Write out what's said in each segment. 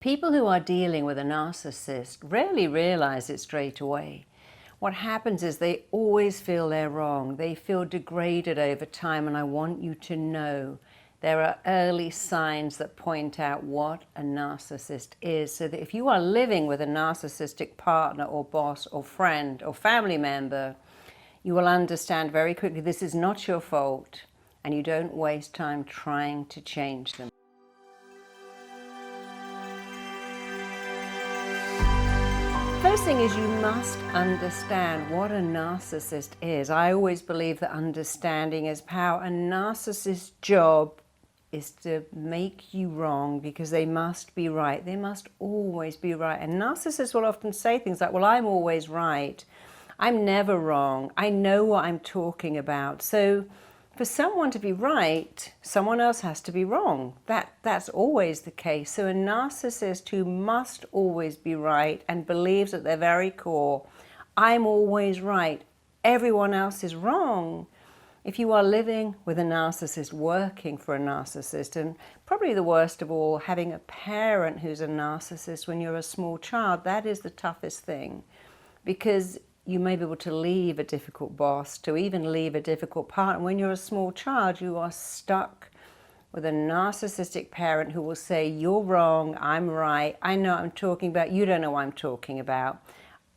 People who are dealing with a narcissist rarely realize it straight away. What happens is they always feel they're wrong. They feel degraded over time, and I want you to know there are early signs that point out what a narcissist is, so that if you are living with a narcissistic partner or boss or friend or family member, you will understand very quickly this is not your fault, and you don't waste time trying to change them. First thing is, you must understand what a narcissist is. I always believe that understanding is power. A narcissist's job is to make you wrong because they must be right. They must always be right. And narcissists will often say things like, well, I'm always right. I'm never wrong. I know what I'm talking about. So for someone to be right, someone else has to be wrong. That's always the case. So a narcissist who must always be right and believes at their very core, I'm always right, everyone else is wrong. If you are living with a narcissist, working for a narcissist, and probably the worst of all, having a parent who's a narcissist when you're a small child, that is the toughest thing, because you may be able to leave a difficult boss, to even leave a difficult partner. When you're a small child, you are stuck with a narcissistic parent who will say, you're wrong, I'm right, I know what I'm talking about, you don't know what I'm talking about,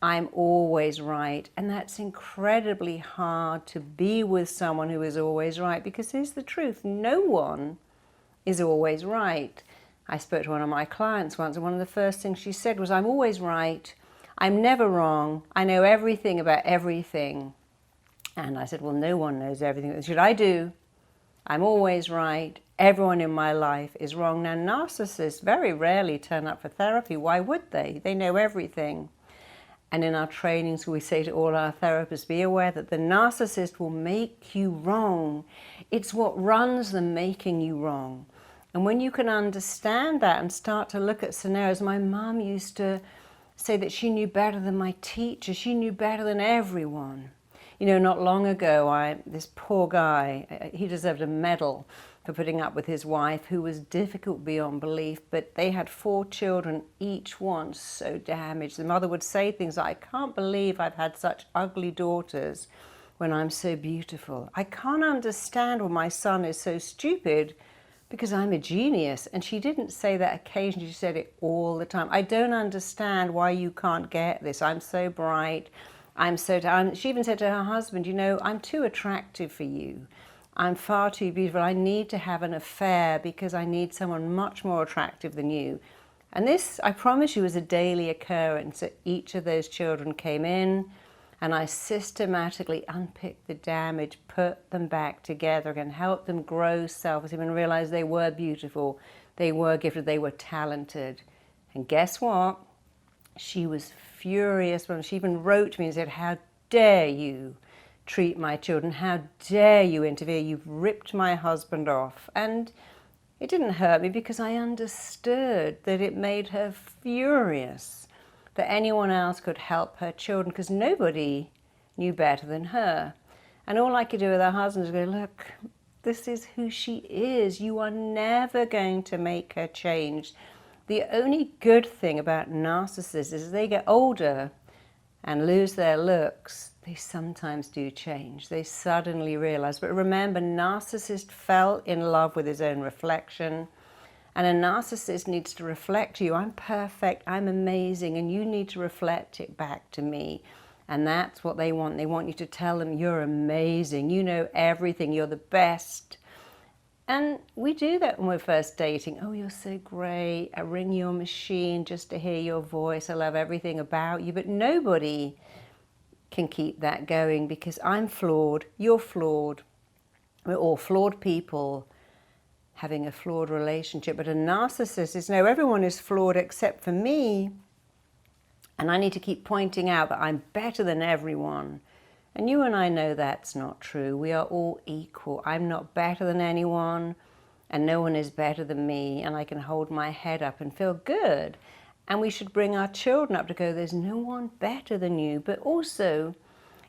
I'm always right. And that's incredibly hard to be with someone who is always right, because here's the truth, no one is always right. I spoke to one of my clients once, and one of the first things she said was, I'm always right, I'm never wrong, I know everything about everything. And I said, well, no one knows everything. What should I do? I'm always right, everyone in my life is wrong. Now, narcissists very rarely turn up for therapy. Why would they? They know everything. And in our trainings, we say to all our therapists, be aware that the narcissist will make you wrong. It's what runs them making you wrong. And when you can understand that and start to look at scenarios, my mom used to say that she knew better than my teacher, she knew better than everyone. You know, not long ago, this poor guy, he deserved a medal for putting up with his wife, who was difficult beyond belief, but they had 4 children, each one so damaged. The mother would say things like, I can't believe I've had such ugly daughters when I'm so beautiful. I can't understand why my son is so stupid because I'm a genius. And she didn't say that occasionally, she said it all the time. I don't understand why you can't get this. I'm so bright. She even said to her husband, you know, I'm too attractive for you. I'm far too beautiful. I need to have an affair because I need someone much more attractive than you. And this, I promise you, was a daily occurrence. That each of those children came in, and I systematically unpicked the damage, put them back together, and helped them grow self-esteem and realize they were beautiful, they were gifted, they were talented. And guess what? She was furious when she even wrote to me and said, how dare you treat my children? How dare you interfere? You've ripped my husband off. And it didn't hurt me because I understood that it made her furious that anyone else could help her children, because nobody knew better than her. And all I could do with her husband is go, look, this is who she is. You are never going to make her change. The only good thing about narcissists is as they get older and lose their looks, they sometimes do change. They suddenly realize. But remember, narcissist fell in love with his own reflection. And a narcissist needs to reflect to you, I'm perfect, I'm amazing, and you need to reflect it back to me. And that's what they want. They want you to tell them, you're amazing, you know everything, you're the best. And we do that when we're first dating. Oh, you're so great, I ring your machine just to hear your voice, I love everything about you. But nobody can keep that going, because I'm flawed, you're flawed, we're all flawed people having a flawed relationship. But a narcissist is, no, everyone is flawed except for me, and I need to keep pointing out that I'm better than everyone. And you and I know that's not true. We are all equal. I'm not better than anyone, and no one is better than me, and I can hold my head up and feel good. And we should bring our children up to go, there's no one better than you, but also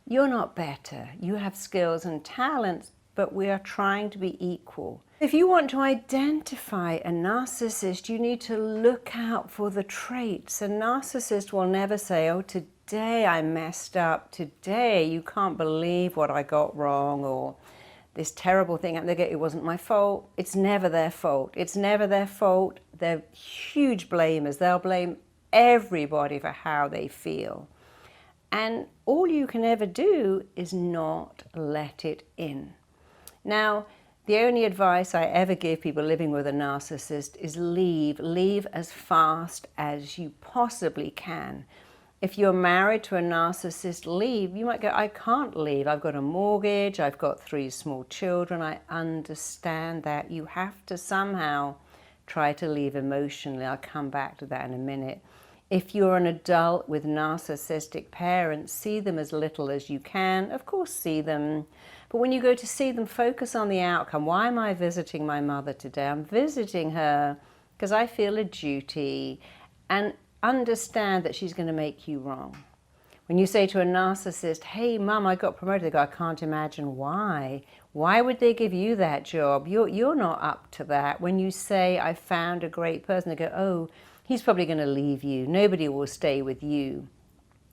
you're not better. You have skills and talents, but we are trying to be equal. If you want to identify a narcissist, you need to look out for the traits. A narcissist will never say, oh, today I messed up, today you can't believe what I got wrong, or this terrible thing happened, it wasn't my fault. It's never their fault. It's never their fault. They're huge blamers. They'll blame everybody for how they feel. And all you can ever do is not let it in. Now, the only advice I ever give people living with a narcissist is leave. Leave as fast as you possibly can. If you're married to a narcissist, leave. You might go, I can't leave. I've got a mortgage. I've got 3 small children. I understand that. You have to somehow try to leave emotionally. I'll come back to that in a minute. If you're an adult with narcissistic parents, see them as little as you can. Of course, see them. But when you go to see them, focus on the outcome. Why am I visiting my mother today? I'm visiting her because I feel a duty, and understand that she's going to make you wrong. When you say to a narcissist, hey, Mum, I got promoted, they go, I can't imagine why. Why would they give you that job? You're not up to that. When you say, I found a great person, they go, oh, he's probably going to leave you. Nobody will stay with you.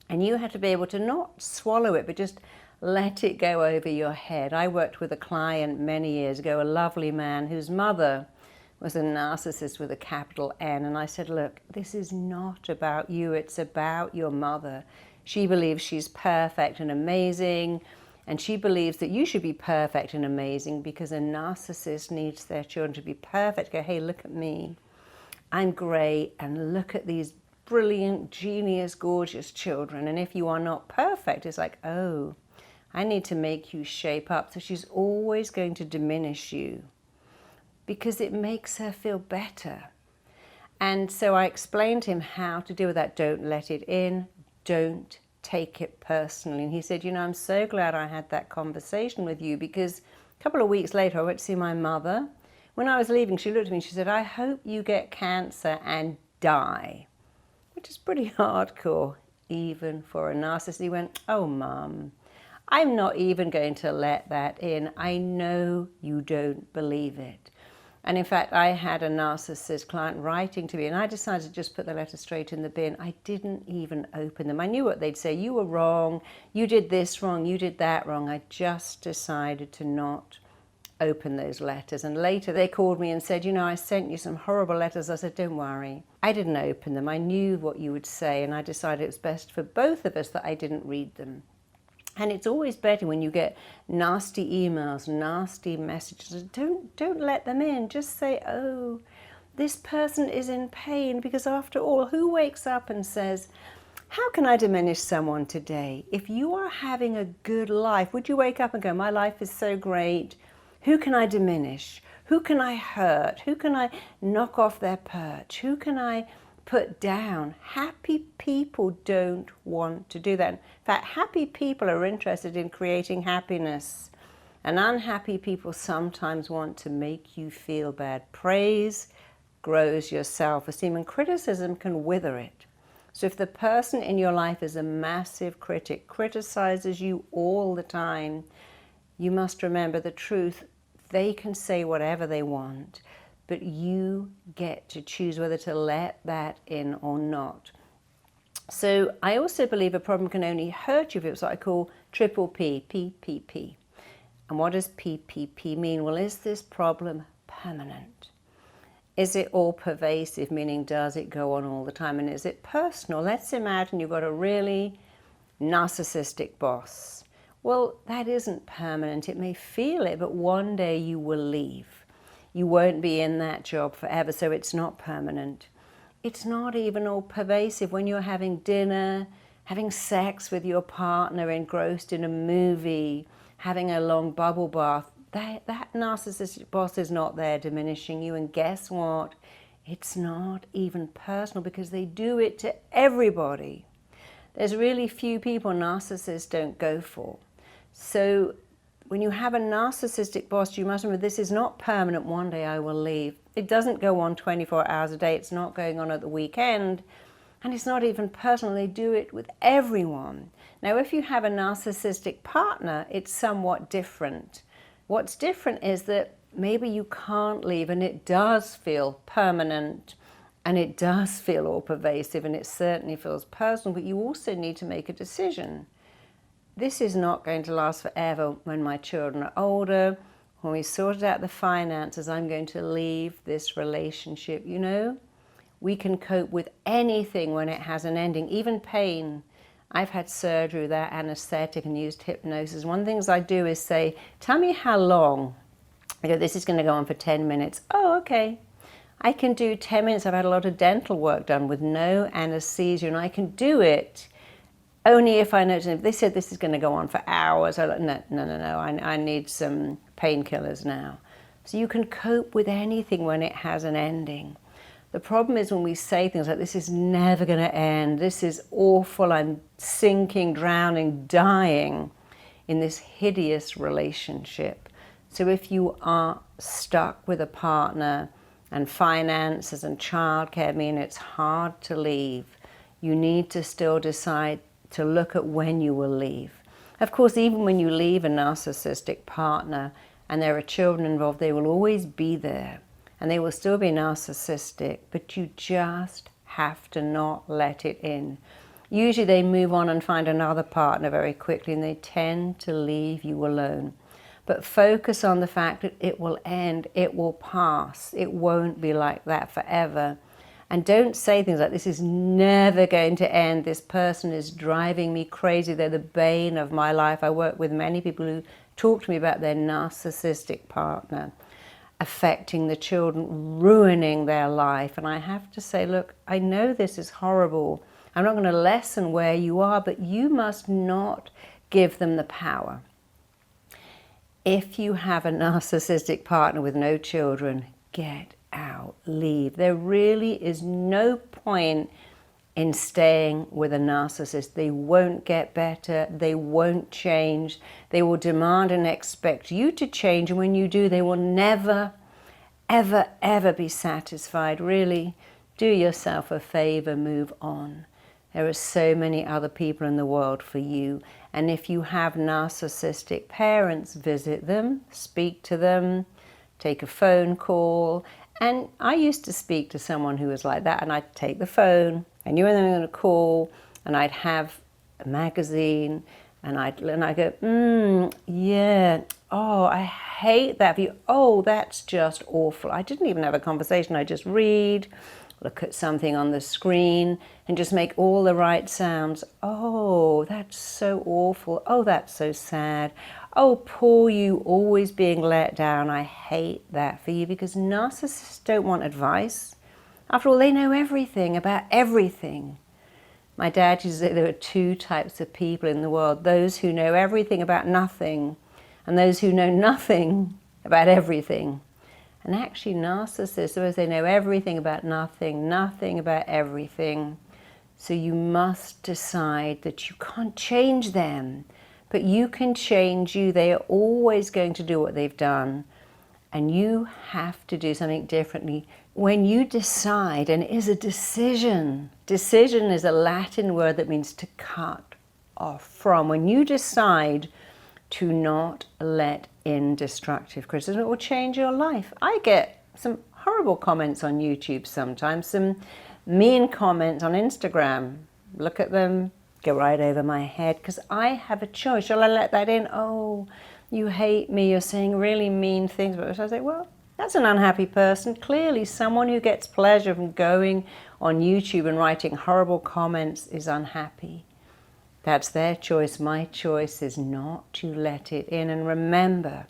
And you have to be able to not swallow it, but just let it go over your head. I worked with a client many years ago, a lovely man whose mother was a narcissist with a capital N. And I said, look, this is not about you. It's about your mother. She believes she's perfect and amazing. And she believes that you should be perfect and amazing, because a narcissist needs their children to be perfect. Go, hey, look at me. I'm great. And look at these brilliant, genius, gorgeous children. And if you are not perfect, it's like, oh, I need to make you shape up. So she's always going to diminish you, because it makes her feel better. And so I explained to him how to deal with that. Don't let it in. Don't take it personally. And he said, you know, I'm so glad I had that conversation with you, because a couple of weeks later I went to see my mother. When I was leaving, she looked at me and she said, I hope you get cancer and die, which is pretty hardcore, even for a narcissist. He went, oh, Mum, I'm not even going to let that in. I know you don't believe it. And in fact, I had a narcissist client writing to me, and I decided to just put the letter straight in the bin. I didn't even open them. I knew what they'd say. You were wrong. You did this wrong. You did that wrong. I just decided to not open those letters. And later they called me and said, you know, I sent you some horrible letters. I said, don't worry. I didn't open them. I knew what you would say, and I decided it was best for both of us that I didn't read them. And it's always better when you get nasty emails, nasty messages. Don't let them in. Just say, oh, this person is in pain. Because after all, who wakes up and says, how can I diminish someone today? If you are having a good life, would you wake up and go, my life is so great. Who can I diminish? Who can I hurt? Who can I knock off their perch? Who can I put down? Happy people don't want to do that. In fact, happy people are interested in creating happiness, and unhappy people sometimes want to make you feel bad. Praise grows your self-esteem, and criticism can wither it. So if the person in your life is a massive critic, criticizes you all the time, you must remember the truth. They can say whatever they want, but you get to choose whether to let that in or not. So I also believe a problem can only hurt you if it's what I call triple P, PPP. And what does PPP mean? Well, is this problem permanent? Is it all pervasive, meaning does it go on all the time? And is it personal? Let's imagine you've got a really narcissistic boss. Well, that isn't permanent. It may feel it, but one day you will leave. You won't be in that job forever, so it's not permanent. It's not even all pervasive. When you're having dinner, having sex with your partner, engrossed in a movie, having a long bubble bath, that narcissistic boss is not there diminishing you. And guess what? It's not even personal, because they do it to everybody. There's really few people narcissists don't go for. So when you have a narcissistic boss, you must remember this is not permanent. One day I will leave. It doesn't go on 24 hours a day. It's not going on at the weekend. And it's not even personal. They do it with everyone. Now, if you have a narcissistic partner, it's somewhat different. What's different is that maybe you can't leave, and it does feel permanent, and it does feel all pervasive, and it certainly feels personal, but you also need to make a decision. This is not going to last forever. When my children are older, when we sorted out the finances, I'm going to leave this relationship. You know, we can cope with anything when it has an ending, even pain. I've had surgery without anesthetic and used hypnosis. One of the things I do is say, tell me how long. I go, this is going to go on for 10 minutes. Oh, okay. I can do 10 minutes. I've had a lot of dental work done with no anesthesia, and I can do it only if I notice. If they said this is going to go on for hours, I'm like, no. I need some painkillers now. So you can cope with anything when it has an ending. The problem is when we say things like, this is never going to end, this is awful, I'm sinking, drowning, dying in this hideous relationship. So if you are stuck with a partner and finances and childcare mean it's hard to leave, you need to still decide to look at when you will leave. Of course, even when you leave a narcissistic partner and there are children involved, they will always be there. And they will still be narcissistic, but you just have to not let it in. Usually they move on and find another partner very quickly, and they tend to leave you alone. But focus on the fact that it will end, it will pass, it won't be like that forever. And don't say things like, this is never going to end, this person is driving me crazy, they're the bane of my life. I work with many people who talk to me about their narcissistic partner affecting the children, ruining their life. And I have to say, look, I know this is horrible. I'm not going to lessen where you are, but you must not give them the power. If you have a narcissistic partner with no children, get out, leave. There really is no point in staying with a narcissist. They won't get better, they won't change, they will demand and expect you to change, and when you do, they will never, ever be satisfied. Really, do yourself a favor, move on. There are so many other people in the world for you, and if you have narcissistic parents, visit them, speak to them, take a phone call. And I used to speak to someone who was like that, and I'd take the phone, I knew when they were going to call, and I'd have a magazine, and I'd go, yeah, oh, I hate that view. Oh, that's just awful. I didn't even have a conversation. I just read, look at something on the screen, and just make all the right sounds. Oh, that's so awful. Oh, that's so sad. Oh, poor you, always being let down. I hate that for you, because narcissists don't want advice. After all, they know everything about everything. My dad used to say there are two types of people in the world, those who know everything about nothing, and those who know nothing about everything. And actually narcissists, whereas they know everything about nothing, nothing about everything. So you must decide that you can't change them, but you can change you. They are always going to do what they've done, and you have to do something differently. When you decide, and it is a decision. Decision is a Latin word that means to cut off from. When you decide to not let in destructive criticism, it will change your life. I get some horrible comments on YouTube sometimes, some mean comments on Instagram. Look at them, go right over my head, because I have a choice. Shall I let that in? Oh, you hate me, you're saying really mean things. But I say, well, that's an unhappy person. Clearly, someone who gets pleasure from going on YouTube and writing horrible comments is unhappy. That's their choice. My choice is not to let it in. And remember,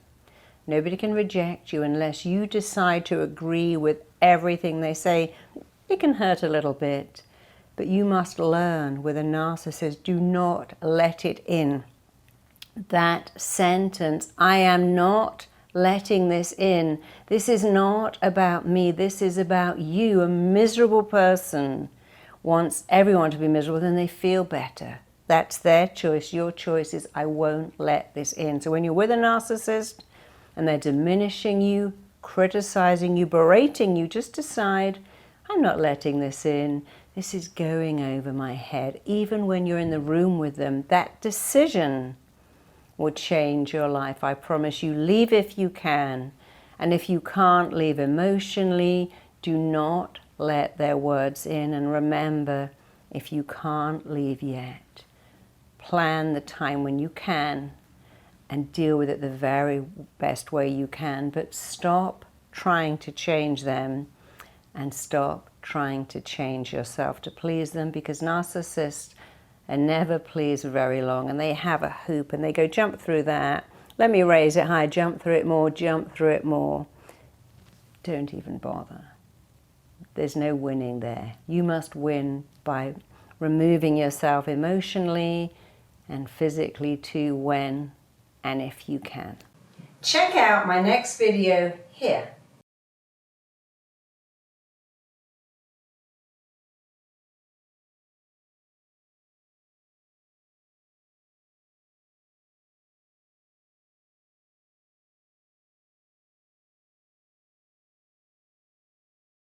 nobody can reject you unless you decide to agree with everything they say. It can hurt a little bit, but you must learn with a narcissist, do not let it in. That sentence, I am not letting this in. This is not about me. This is about you. A miserable person wants everyone to be miserable, then they feel better. That's their choice. Your choice is, I won't let this in. So when you're with a narcissist and they're diminishing you, criticizing you, berating you, just decide, I'm not letting this in. This is going over my head. Even when you're in the room with them, that decision will change your life. I promise you. Leave if you can, And if you can't leave emotionally, do not let their words in. And remember, if you can't leave yet, plan the time when you can and deal with it the very best way you can. But stop trying to change them and stop trying to change yourself to please them, because narcissists are never pleased very long, and they have a hoop and they go, jump through that, let me raise it high, jump through it more, jump through it more. Don't even bother. There's no winning there. You must win by removing yourself emotionally and physically too, when and if you can. Check out my next video here.